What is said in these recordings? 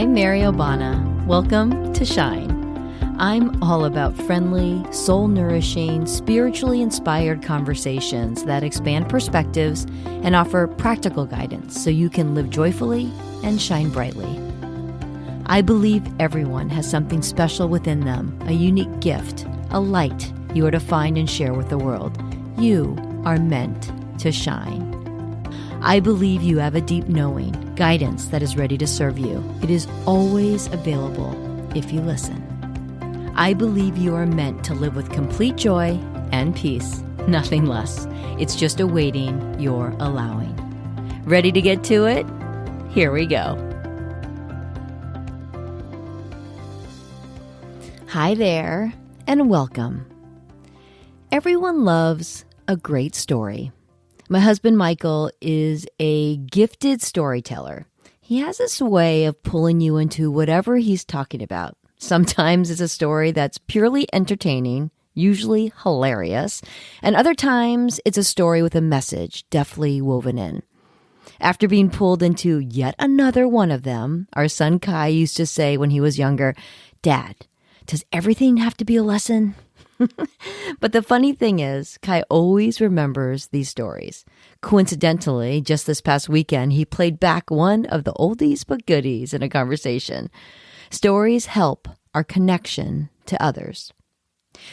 I'm Mary Obana. Welcome to Shine. I'm all about friendly, soul-nourishing, spiritually inspired conversations that expand perspectives and offer practical guidance so you can live joyfully and shine brightly. I believe everyone has something special within them, a unique gift, a light you are to find and share with the world. You are meant to shine. I believe you have a deep knowing, guidance that is ready to serve you. It is always available if you listen. I believe you are meant to live with complete joy and peace, nothing less. It's just awaiting your allowing. Ready to get to it? Here we go. Hi there, and welcome. Everyone loves a great story. My husband, Michael, is a gifted storyteller. He has this way of pulling you into whatever he's talking about. Sometimes it's a story that's purely entertaining, usually hilarious, and other times it's a story with a message deftly woven in. After being pulled into yet another one of them, our son Kai used to say when he was younger, "Dad, does everything have to be a lesson?" But the funny thing is, Kai always remembers these stories. Coincidentally, just this past weekend, he played back one of the oldies but goodies in a conversation. Stories help our connection to others.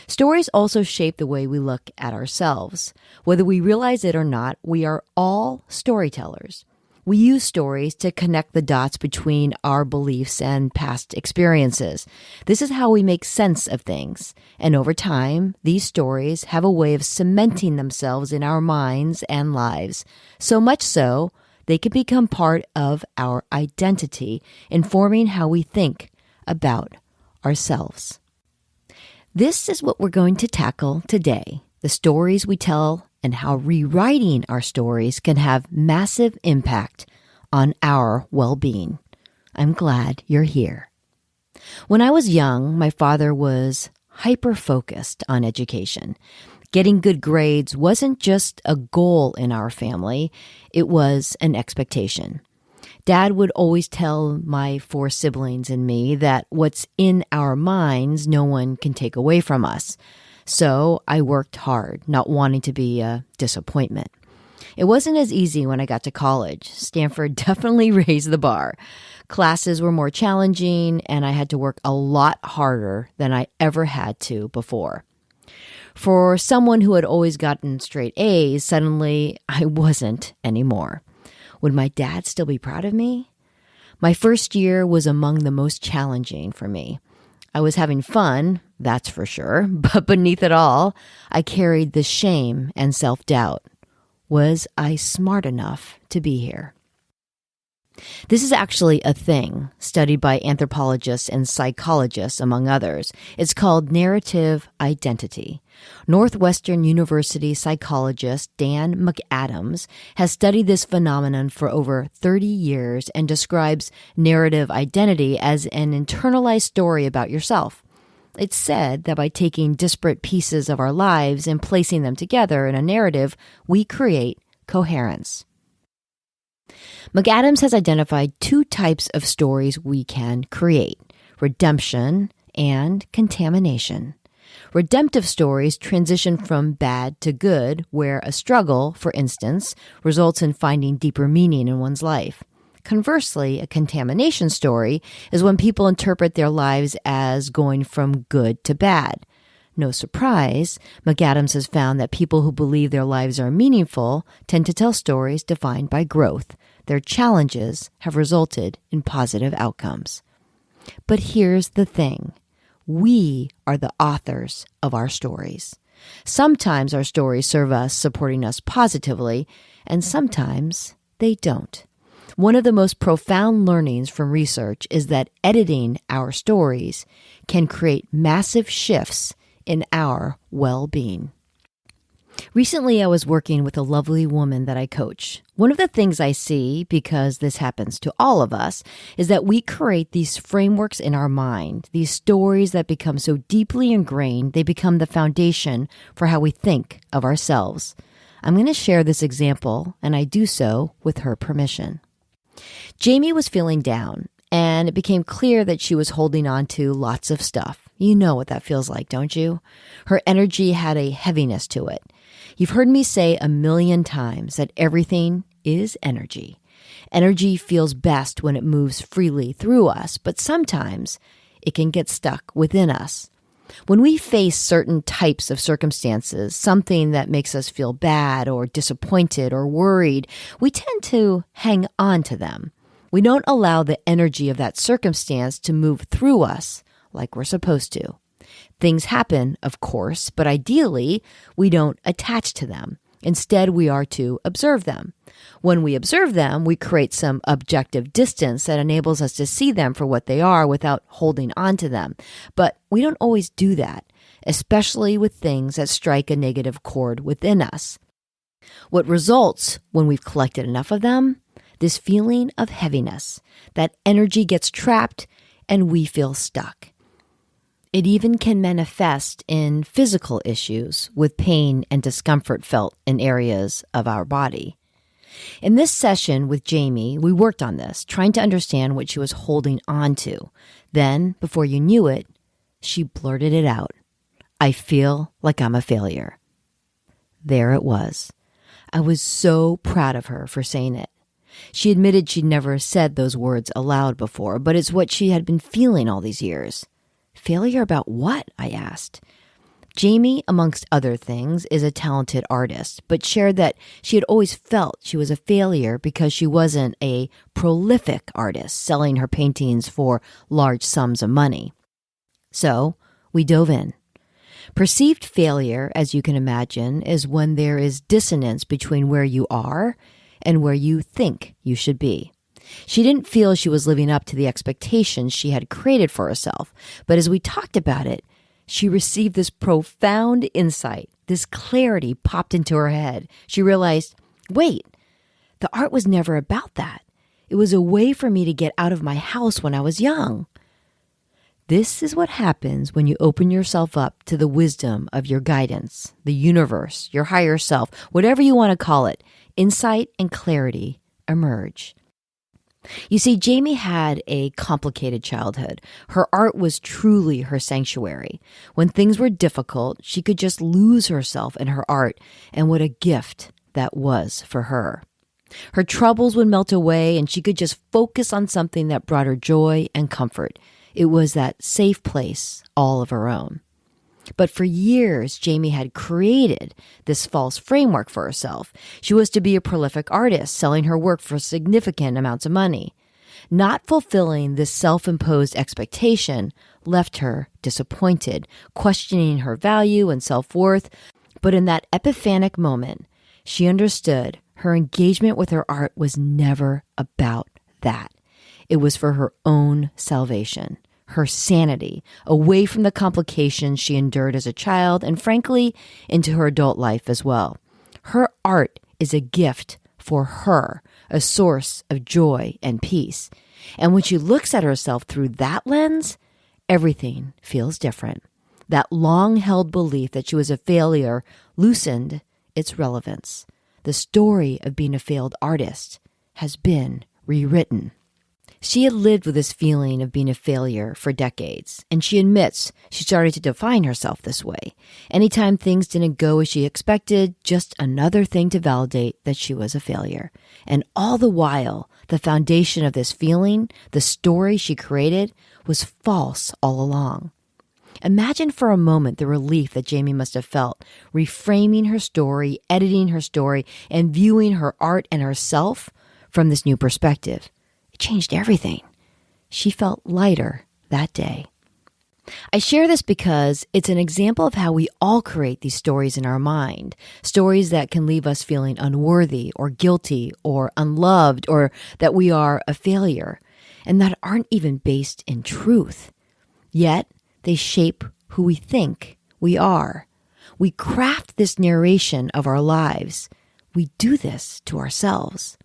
Stories also shape the way we look at ourselves. Whether we realize it or not, we are all storytellers. We use stories to connect the dots between our beliefs and past experiences. This is how we make sense of things. And over time, these stories have a way of cementing themselves in our minds and lives. So much so, they can become part of our identity, informing how we think about ourselves. This is what we're going to tackle today, the stories we tell and how rewriting our stories can have massive impact on our well-being. I'm glad you're here. When I was young, my father was hyper-focused on education. Getting good grades wasn't just a goal in our family, it was an expectation. Dad would always tell my 4 siblings and me that what's in our minds, no one can take away from us. So I worked hard, not wanting to be a disappointment. It wasn't as easy when I got to college. Stanford definitely raised the bar. Classes were more challenging, and I had to work a lot harder than I ever had to before. For someone who had always gotten straight A's, suddenly I wasn't anymore. Would my dad still be proud of me? My first year was among the most challenging for me. I was having fun, that's for sure, but beneath it all, I carried the shame and self-doubt. Was I smart enough to be here? This is actually a thing studied by anthropologists and psychologists, among others. It's called narrative identity. Northwestern University psychologist Dan McAdams has studied this phenomenon for over 30 years and describes narrative identity as an internalized story about yourself. It's said that by taking disparate pieces of our lives and placing them together in a narrative, we create coherence. McAdams has identified 2 types of stories we can create: redemption and contamination. Redemptive stories transition from bad to good, where a struggle, for instance, results in finding deeper meaning in one's life. Conversely, a contamination story is when people interpret their lives as going from good to bad. No surprise, McAdams has found that people who believe their lives are meaningful tend to tell stories defined by growth. Their challenges have resulted in positive outcomes. But here's the thing. We are the authors of our stories. Sometimes our stories serve us, supporting us positively, and sometimes they don't. One of the most profound learnings from research is that editing our stories can create massive shifts in our well-being. Recently, I was working with a lovely woman that I coach. One of the things I see, because this happens to all of us, is that we create these frameworks in our mind, these stories that become so deeply ingrained, they become the foundation for how we think of ourselves. I'm going to share this example, and I do so with her permission. Jamie was feeling down, and it became clear that she was holding on to lots of stuff. You know what that feels like, don't you? Her energy had a heaviness to it. You've heard me say a million times that everything is energy. Energy feels best when it moves freely through us, but sometimes it can get stuck within us. When we face certain types of circumstances, something that makes us feel bad or disappointed or worried, we tend to hang on to them. We don't allow the energy of that circumstance to move through us like we're supposed to. Things happen, of course, but ideally, we don't attach to them. Instead, we are to observe them. When we observe them, we create some objective distance that enables us to see them for what they are without holding on to them. But we don't always do that, especially with things that strike a negative chord within us. What results when we've collected enough of them? This feeling of heaviness. That energy gets trapped and we feel stuck. It even can manifest in physical issues with pain and discomfort felt in areas of our body. In this session with Jamie, we worked on this, trying to understand what she was holding on to. Then, before you knew it, she blurted it out. I feel like I'm a failure. There it was. I was so proud of her for saying it. She admitted she'd never said those words aloud before, but it's what she had been feeling all these years. Failure about what? I asked. Jamie, amongst other things, is a talented artist, but shared that she had always felt she was a failure because she wasn't a prolific artist selling her paintings for large sums of money. So we dove in. Perceived failure, as you can imagine, is when there is dissonance between where you are and where you think you should be. She didn't feel she was living up to the expectations she had created for herself, but as we talked about it, she received this profound insight. This clarity popped into her head. She realized, wait, the art was never about that. It was a way for me to get out of my house when I was young. This is what happens when you open yourself up to the wisdom of your guidance, the universe, your higher self, whatever you want to call it. Insight and clarity emerge. You see, Jamie had a complicated childhood. Her art was truly her sanctuary. When things were difficult, she could just lose herself in her art, and what a gift that was for her. Her troubles would melt away, and she could just focus on something that brought her joy and comfort. It was that safe place all of her own. But for years, Jamie had created this false framework for herself. She was to be a prolific artist, selling her work for significant amounts of money. Not fulfilling this self-imposed expectation left her disappointed, questioning her value and self-worth. But in that epiphanic moment, she understood her engagement with her art was never about that. It was for her own salvation, her sanity, away from the complications she endured as a child and, frankly, into her adult life as well. Her art is a gift for her, a source of joy and peace. And when she looks at herself through that lens, everything feels different. That long-held belief that she was a failure loosened its relevance. The story of being a failed artist has been rewritten. She had lived with this feeling of being a failure for decades, and she admits she started to define herself this way. Anytime things didn't go as she expected, just another thing to validate that she was a failure. And all the while, the foundation of this feeling, the story she created, was false all along. Imagine for a moment the relief that Jamie must have felt, reframing her story, editing her story, and viewing her art and herself from this new perspective. Changed everything. She felt lighter that day. I share this because it's an example of how we all create these stories in our mind, stories that can leave us feeling unworthy or guilty or unloved or that we are a failure and that aren't even based in truth. Yet they shape who we think we are. We craft this narration of our lives. We do this to ourselves.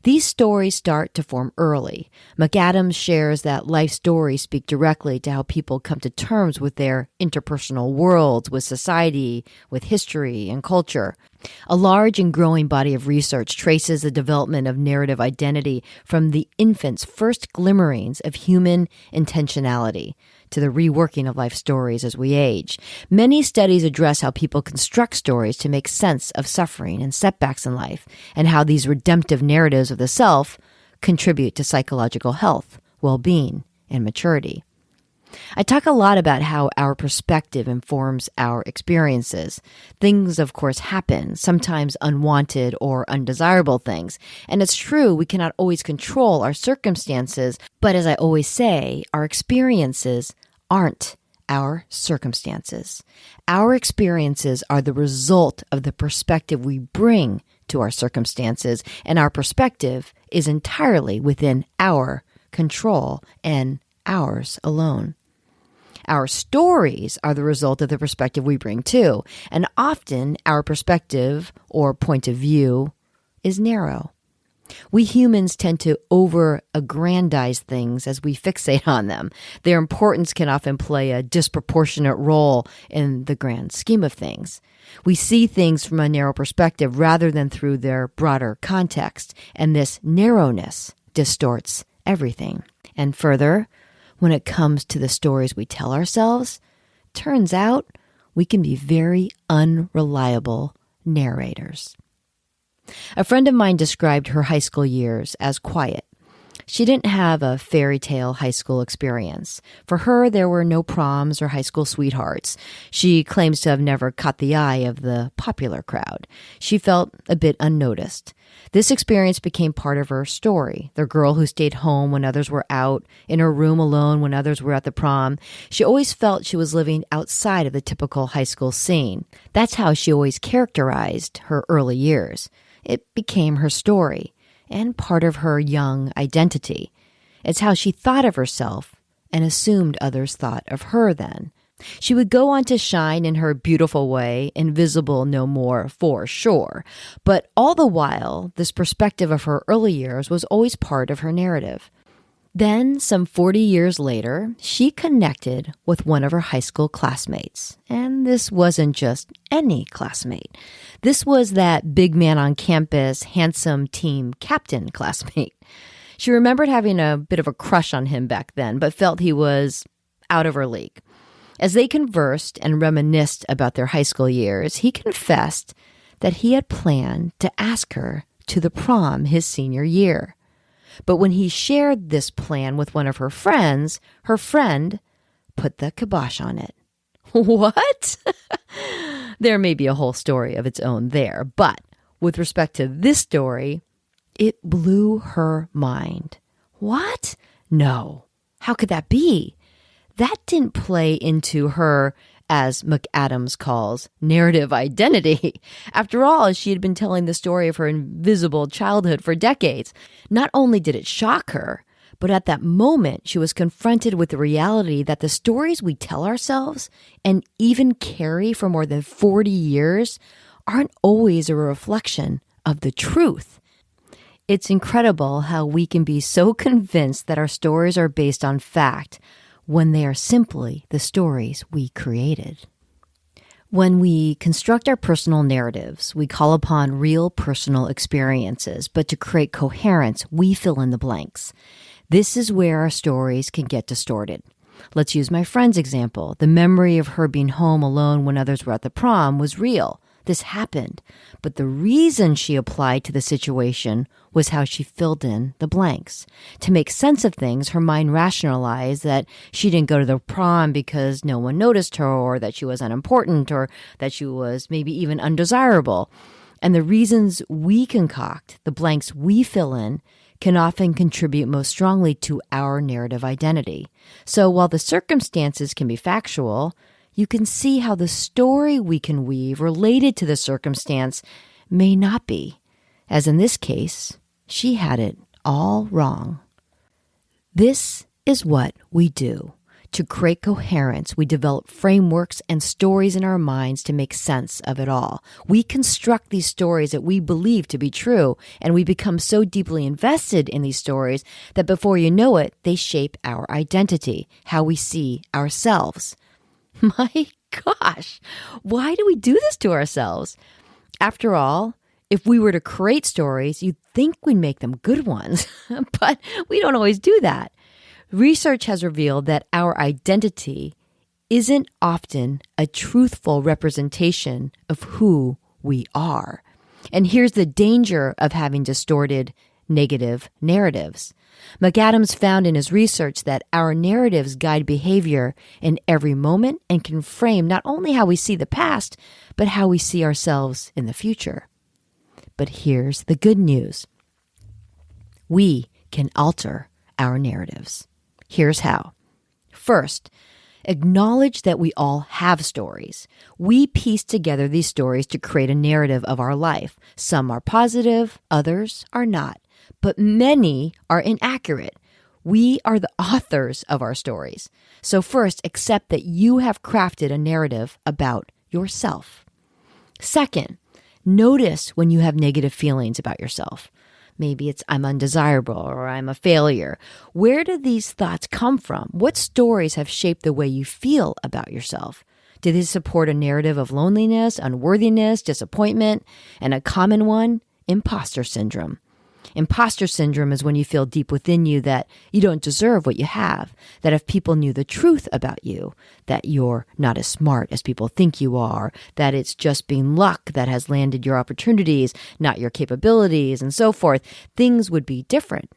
These stories start to form early. McAdams shares that life stories speak directly to how people come to terms with their interpersonal worlds, with society, with history and culture. A large and growing body of research traces the development of narrative identity from the infant's first glimmerings of human intentionality to the reworking of life stories as we age. Many studies address how people construct stories to make sense of suffering and setbacks in life, and how these redemptive narratives of the self contribute to psychological health, well-being, and maturity. I talk a lot about how our perspective informs our experiences. Things, of course, happen, sometimes unwanted or undesirable things. And it's true, we cannot always control our circumstances, but as I always say, our experiences aren't our circumstances. Our experiences are the result of the perspective we bring to our circumstances, and our perspective is entirely within our control and ours alone. Our stories are the result of the perspective we bring too, and often our perspective or point of view is narrow. We humans tend to over-aggrandize things as we fixate on them. Their importance can often play a disproportionate role in the grand scheme of things. We see things from a narrow perspective rather than through their broader context, and this narrowness distorts everything. And further, when it comes to the stories we tell ourselves, turns out we can be very unreliable narrators. A friend of mine described her high school years as quiet. She didn't have a fairy tale high school experience. For her, there were no proms or high school sweethearts. She claims to have never caught the eye of the popular crowd. She felt a bit unnoticed. This experience became part of her story. The girl who stayed home when others were out, in her room alone when others were at the prom. She always felt she was living outside of the typical high school scene. That's how she always characterized her early years. It became her story and part of her young identity. It's how she thought of herself and assumed others thought of her then. She would go on to shine in her beautiful way, invisible no more for sure. But all the while, this perspective of her early years was always part of her narrative. Then, some 40 years later, she connected with one of her high school classmates. And this wasn't just any classmate. This was that big man on campus, handsome team captain classmate. She remembered having a bit of a crush on him back then, but felt he was out of her league. As they conversed and reminisced about their high school years, he confessed that he had planned to ask her to the prom his senior year. But when he shared this plan with one of her friends, her friend put the kibosh on it. What? There may be a whole story of its own there, but with respect to this story, it blew her mind. What? No. How could that be? That didn't play into her, as McAdams calls, narrative identity. After all, she had been telling the story of her invisible childhood for decades. Not only did it shock her, but at that moment, she was confronted with the reality that the stories we tell ourselves and even carry for more than 40 years aren't always a reflection of the truth. It's incredible how we can be so convinced that our stories are based on fact when they are simply the stories we created. When we construct our personal narratives, we call upon real personal experiences, but to create coherence, we fill in the blanks. This is where our stories can get distorted. Let's use my friend's example. The memory of her being home alone when others were at the prom was real. This happened, but the reason she applied to the situation was how she filled in the blanks. To make sense of things, her mind rationalized that she didn't go to the prom because no one noticed her, or that she was unimportant, or that she was maybe even undesirable. And the reasons we concoct, the blanks we fill in, can often contribute most strongly to our narrative identity. So while the circumstances can be factual, you can see how the story we can weave related to the circumstance may not be. As in this case, she had it all wrong. This is what we do. To create coherence, we develop frameworks and stories in our minds to make sense of it all. We construct these stories that we believe to be true, and we become so deeply invested in these stories that before you know it, they shape our identity, how we see ourselves. My gosh, why do we do this to ourselves? After all, if we were to create stories, you'd think we'd make them good ones, but we don't always do that. Research has revealed that our identity isn't often a truthful representation of who we are. And here's the danger of having distorted negative narratives. McAdams found in his research that our narratives guide behavior in every moment and can frame not only how we see the past, but how we see ourselves in the future. But here's the good news. We can alter our narratives. Here's how. First, acknowledge that we all have stories. We piece together these stories to create a narrative of our life. Some are positive, others are not, but many are inaccurate. We are the authors of our stories. So first, accept that you have crafted a narrative about yourself. Second, notice when you have negative feelings about yourself. Maybe it's I'm undesirable or I'm a failure. Where do these thoughts come from? What stories have shaped the way you feel about yourself? Do they support a narrative of loneliness, unworthiness, disappointment, and a common one, imposter syndrome? Imposter syndrome is when you feel deep within you that you don't deserve what you have, that if people knew the truth about you, that you're not as smart as people think you are, that it's just being luck that has landed your opportunities, not your capabilities, and so forth, things would be different.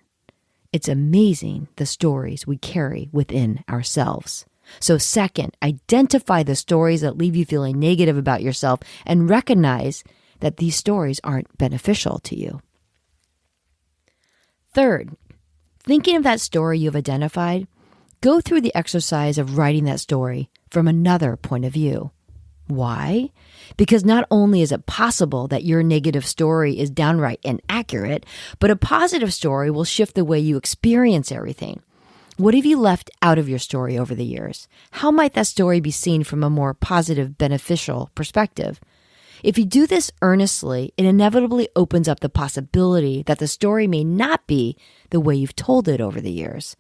It's amazing the stories we carry within ourselves. So second, identify the stories that leave you feeling negative about yourself and recognize that these stories aren't beneficial to you. Third, thinking of that story you've identified, go through the exercise of writing that story from another point of view. Why? Because not only is it possible that your negative story is downright inaccurate, but a positive story will shift the way you experience everything. What have you left out of your story over the years? How might that story be seen from a more positive, beneficial perspective? If you do this earnestly, it inevitably opens up the possibility that the story may not be the way you've told it over the years.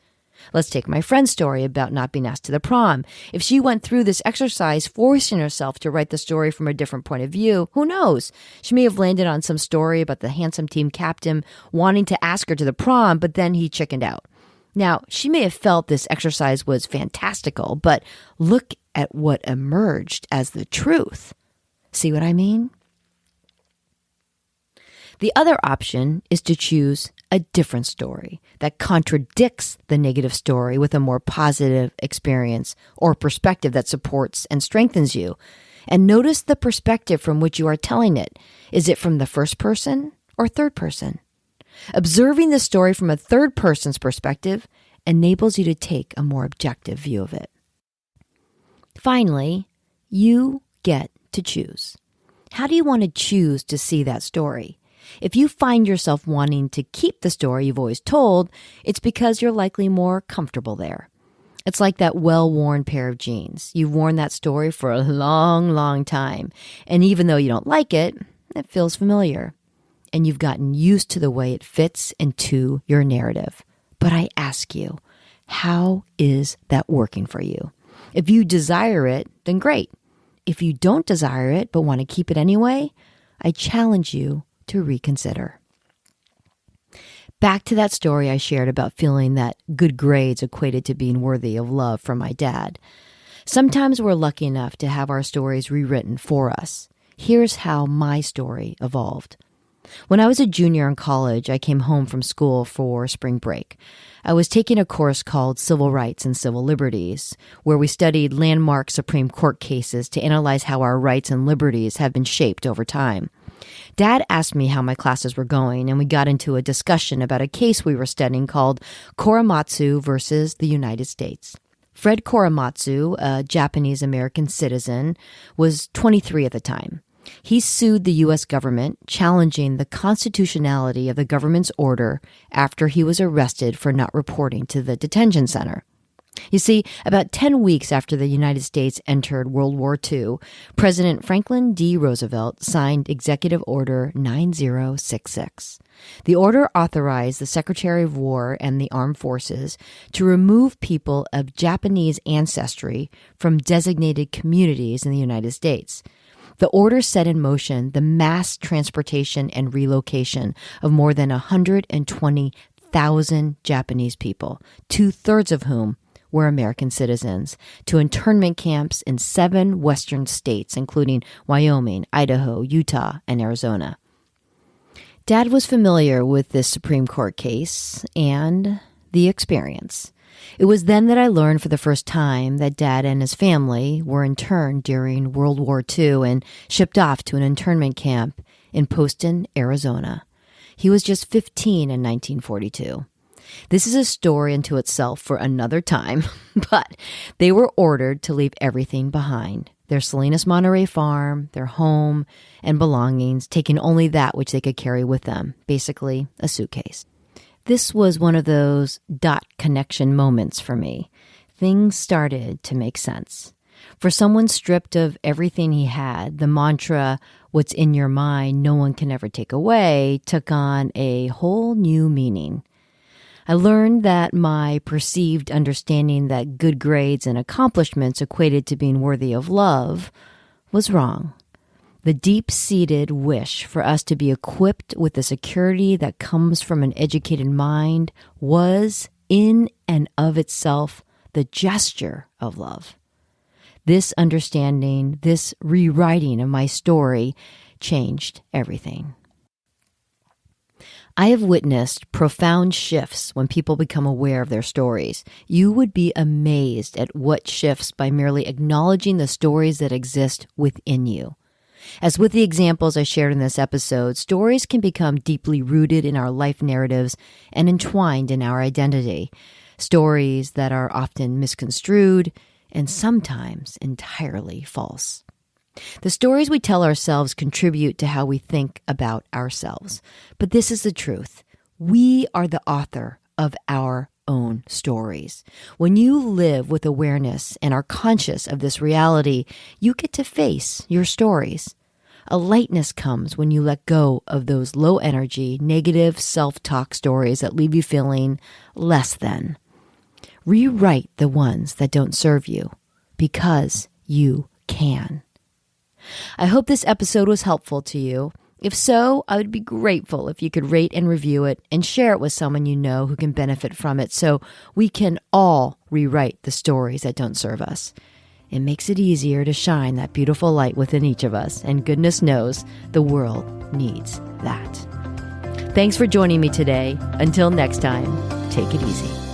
Let's take my friend's story about not being asked to the prom. If she went through this exercise, forcing herself to write the story from a different point of view, who knows? She may have landed on some story about the handsome team captain wanting to ask her to the prom, but then he chickened out. Now, she may have felt this exercise was fantastical, but look at what emerged as the truth. See what I mean? The other option is to choose a different story that contradicts the negative story with a more positive experience or perspective that supports and strengthens you. And notice the perspective from which you are telling it. Is it from the first person or third person? Observing the story from a third person's perspective enables you to take a more objective view of it. Finally, you get to choose. How do you want to choose to see that story? If you find yourself wanting to keep the story you've always told, it's because you're likely more comfortable there. It's like that well-worn pair of jeans. You've worn that story for a long, long time. And even though you don't like it, it feels familiar. And you've gotten used to the way it fits into your narrative. But I ask you, how is that working for you? If you desire it, then great. If you don't desire it but want to keep it anyway, I challenge you to reconsider. Back to that story I shared about feeling that good grades equated to being worthy of love from my dad. Sometimes we're lucky enough to have our stories rewritten for us. Here's how my story evolved. When I was a junior in college, I came home from school for spring break. I was taking a course called Civil Rights and Civil Liberties, where we studied landmark Supreme Court cases to analyze how our rights and liberties have been shaped over time. Dad asked me how my classes were going, and we got into a discussion about a case we were studying called Korematsu versus the United States. Fred Korematsu, a Japanese-American citizen, was 23 at the time. He sued the U.S. government, challenging the constitutionality of the government's order after he was arrested for not reporting to the detention center. You see, about 10 weeks after the United States entered World War II, President Franklin D. Roosevelt signed Executive Order 9066. The order authorized the Secretary of War and the Armed Forces to remove people of Japanese ancestry from designated communities in the United States. The order set in motion the mass transportation and relocation of more than 120,000 Japanese people, 2/3 of whom were American citizens, to internment camps in 7 western states, including Wyoming, Idaho, Utah, and Arizona. Dad was familiar with this Supreme Court case and the experience. It was then that I learned for the first time that Dad and his family were interned during World War II and shipped off to an internment camp in Poston, Arizona. He was just 15 in 1942. This is a story unto itself for another time, but they were ordered to leave everything behind. Their Salinas Monterey farm, their home, and belongings, taking only that which they could carry with them, basically a suitcase. This was one of those dot connection moments for me. Things started to make sense. For someone stripped of everything he had, the mantra, "What's in your mind, no one can ever take away," took on a whole new meaning. I learned that my perceived understanding that good grades and accomplishments equated to being worthy of love was wrong. The deep-seated wish for us to be equipped with the security that comes from an educated mind was, in and of itself, the gesture of love. This understanding, this rewriting of my story, changed everything. I have witnessed profound shifts when people become aware of their stories. You would be amazed at what shifts by merely acknowledging the stories that exist within you. As with the examples I shared in this episode, stories can become deeply rooted in our life narratives and entwined in our identity. Stories that are often misconstrued and sometimes entirely false. The stories we tell ourselves contribute to how we think about ourselves. But this is the truth. We are the author of our own stories. When you live with awareness and are conscious of this reality, you get to face your stories. A lightness comes when you let go of those low energy, negative self-talk stories that leave you feeling less than. Rewrite the ones that don't serve you because you can. I hope this episode was helpful to you. If so, I would be grateful if you could rate and review it and share it with someone you know who can benefit from it so we can all rewrite the stories that don't serve us. It makes it easier to shine that beautiful light within each of us, and goodness knows the world needs that. Thanks for joining me today. Until next time, take it easy.